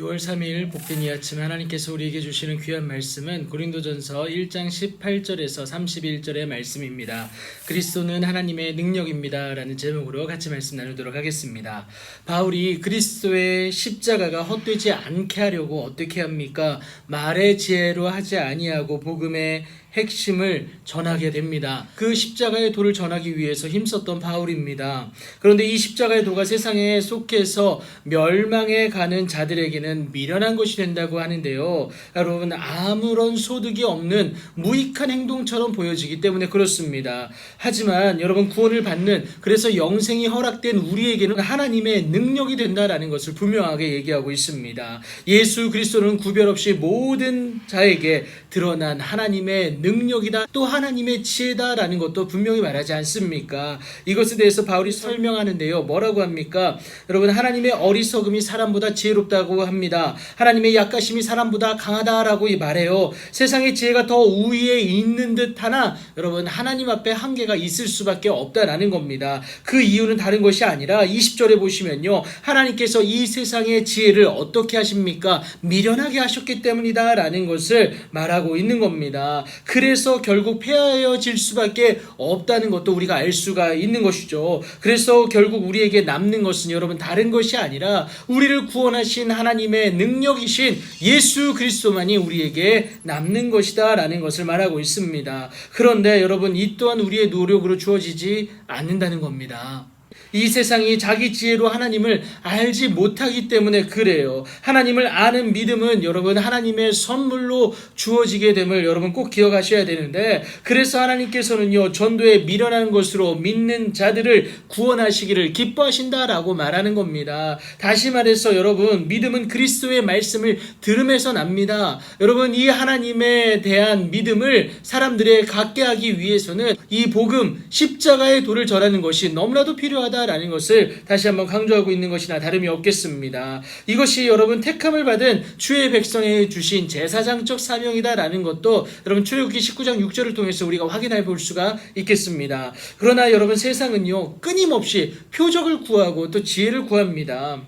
6월 3일 복된 이 아침 하나님께서 우리에게 주시는 귀한 말씀은 고린도전서 1장 18절에서 31절의 말씀입니다. 그리스도는 하나님의 능력입니다 라는 제목으로 같이 말씀 나누도록 하겠습니다. 바울이 그리스도의 십자가가 헛되지 않게 하려고 어떻게 합니까? 말의 지혜로 하지 아니하고 복음의 핵심을 전하게 됩니다. 그 십자가의 도를 전하기 위해서 힘썼던 바울입니다. 그런데 이 십자가의 도가 세상에 속해서 멸망에 가는 자들에게는 미련한 것이 된다고 하는데요. 여러분, 아무런 소득이 없는 무익한 행동처럼 보여지기 때문에 그렇습니다. 하지만 여러분, 구원을 받는, 그래서 영생이 허락된 우리에게는 하나님의 능력이 된다라는 것을 분명하게 얘기하고 있습니다. 예수 그리스도는 구별 없이 모든 자에게 드러난 하나님의 능력이다, 또 하나님의 지혜다라는 것도 분명히 말하지 않습니까? 이것에 대해서 바울이 설명하는데요. 뭐라고 합니까? 여러분, 하나님의 어리석음이 사람보다 지혜롭다고 합니다. 하나님의 약하심이 사람보다 강하다라고 말해요. 세상의 지혜가 더 우위에 있는 듯 하나 여러분, 하나님 앞에 한계가 있을 수밖에 없다라는 겁니다. 그 이유는 다른 것이 아니라 20절에 보시면요, 하나님께서 이 세상의 지혜를 어떻게 하십니까? 미련하게 하셨기 때문이다라는 것을 말하고 있는 겁니다. 그래서 결국 폐하여질 수밖에 없다는 것도 우리가 알 수가 있는 것이죠. 그래서 결국 우리에게 남는 것은 여러분, 다른 것이 아니라 우리를 구원하신 하나님의 능력이신 예수 그리스도만이 우리에게 남는 것이다 라는 것을 말하고 있습니다. 그런데 여러분, 이 또한 우리의 노력으로 주어지지 않는다는 겁니다. 이 세상이 자기 지혜로 하나님을 알지 못하기 때문에 그래요. 하나님을 아는 믿음은 여러분, 하나님의 선물로 주어지게 됨을 여러분 꼭 기억하셔야 되는데, 그래서 하나님께서는요, 전도에 미련한 것으로 믿는 자들을 구원하시기를 기뻐하신다라고 말하는 겁니다. 다시 말해서 여러분, 믿음은 그리스도의 말씀을 들음에서 납니다. 여러분, 이 하나님에 대한 믿음을 사람들에 갖게 하기 위해서는 이 복음, 십자가의 도를 전하는 것이 너무나도 필요하다 라는 것을 다시 한번 강조하고 있는 것이나 다름이 없겠습니다. 이것이 여러분, 택함을 받은 주의 백성에 주신 제사장적 사명이다라는 것도 여러분, 출애굽기 19장 6절을 통해서 우리가 확인해 볼 수가 있겠습니다. 그러나 여러분, 세상은요, 끊임없이 표적을 구하고 또 지혜를 구합니다.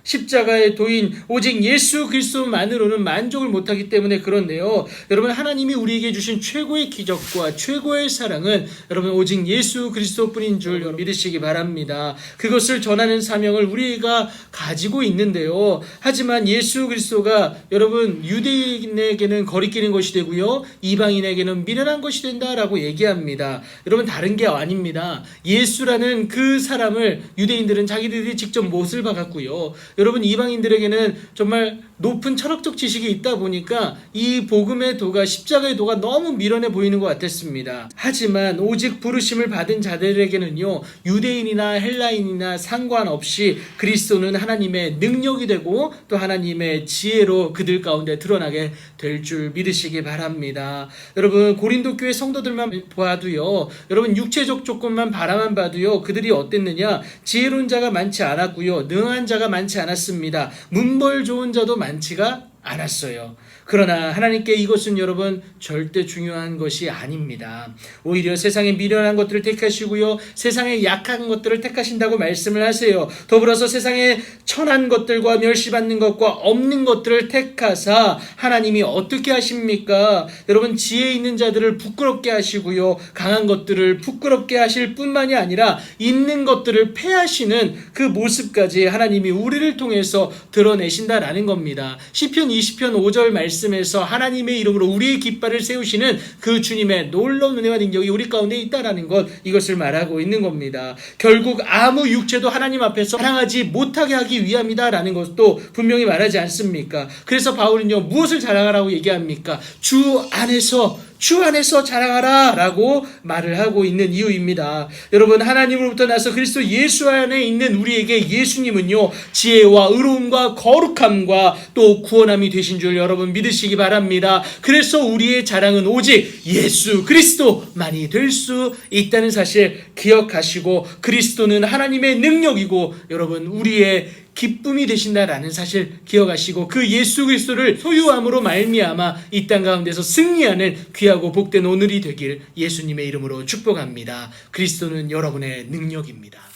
십자가의 도인 오직 예수 그리스도만으로는 만족을 못하기 때문에 그런데요, 여러분, 하나님이 우리에게 주신 최고의 기적과 최고의 사랑은 여러분, 오직 예수 그리스도뿐인 줄 믿으시기 바랍니다. 그것을 전하는 사명을 우리가 가지고 있는데요, 하지만 예수 그리스도가 여러분, 유대인에게는 거리끼는 것이 되고요, 이방인에게는 미련한 것이 된다라고 얘기합니다. 여러분, 다른 게 아닙니다. 예수라는 그 사람을 유대인들은 자기들이 직접 못을 박았고요, 여러분, 이방인들에게는 정말 높은 철학적 지식이 있다 보니까 이 복음의 도가, 십자가의 도가 너무 미련해 보이는 것 같았습니다. 하지만 오직 부르심을 받은 자들에게는요, 유대인이나 헬라인이나 상관없이 그리스도는 하나님의 능력이 되고 또 하나님의 지혜로 그들 가운데 드러나게 될 줄 믿으시기 바랍니다. 여러분, 고린도 교회 성도들만 봐도요, 여러분, 육체적 조건만 바라만 봐도요, 그들이 어땠느냐? 지혜로운 자가 많지 않았고요, 능한 자가 많지 않았습니다. 문벌 좋은 자도 많지가 않았어요. 그러나 하나님께 이것은 여러분, 절대 중요한 것이 아닙니다. 오히려 세상에 미련한 것들을 택하시고요, 세상에 약한 것들을 택하신다고 말씀을 하세요. 더불어서 세상에 천한 것들과 멸시받는 것과 없는 것들을 택하사 하나님이 어떻게 하십니까? 여러분, 지혜 있는 자들을 부끄럽게 하시고요, 강한 것들을 부끄럽게 하실 뿐만이 아니라 있는 것들을 폐하시는 그 모습까지 하나님이 우리를 통해서 드러내신다라는 겁니다. 시편 20편 5절 말씀에서 하나님의 이름으로 우리의 깃발을 세우시는 그 주님의 놀라운 은혜와 능력이 우리 가운데 있다라는 것, 이것을 말하고 있는 겁니다. 결국 아무 육체도 하나님 앞에서 자랑하지 못하게 하기 위함이다라는 것도 분명히 말하지 않습니까? 그래서 바울은요, 무엇을 자랑하라고 얘기합니까? 주 안에서 자랑하라 라고 말을 하고 있는 이유입니다. 여러분, 하나님으로부터 나서 그리스도 예수 안에 있는 우리에게 예수님은요, 지혜와 의로움과 거룩함과 또 구원함이 되신 줄 여러분 믿으시기 바랍니다. 그래서 우리의 자랑은 오직 예수 그리스도만이 될 수 있다는 사실 기억하시고, 그리스도는 하나님의 능력이고 여러분, 우리의 기쁨이 되신다라는 사실 기억하시고, 그 예수 그리스도를 소유함으로 말미암아 이 땅 가운데서 승리하는 귀하고 복된 오늘이 되길 예수님의 이름으로 축복합니다. 그리스도는 여러분의 능력입니다.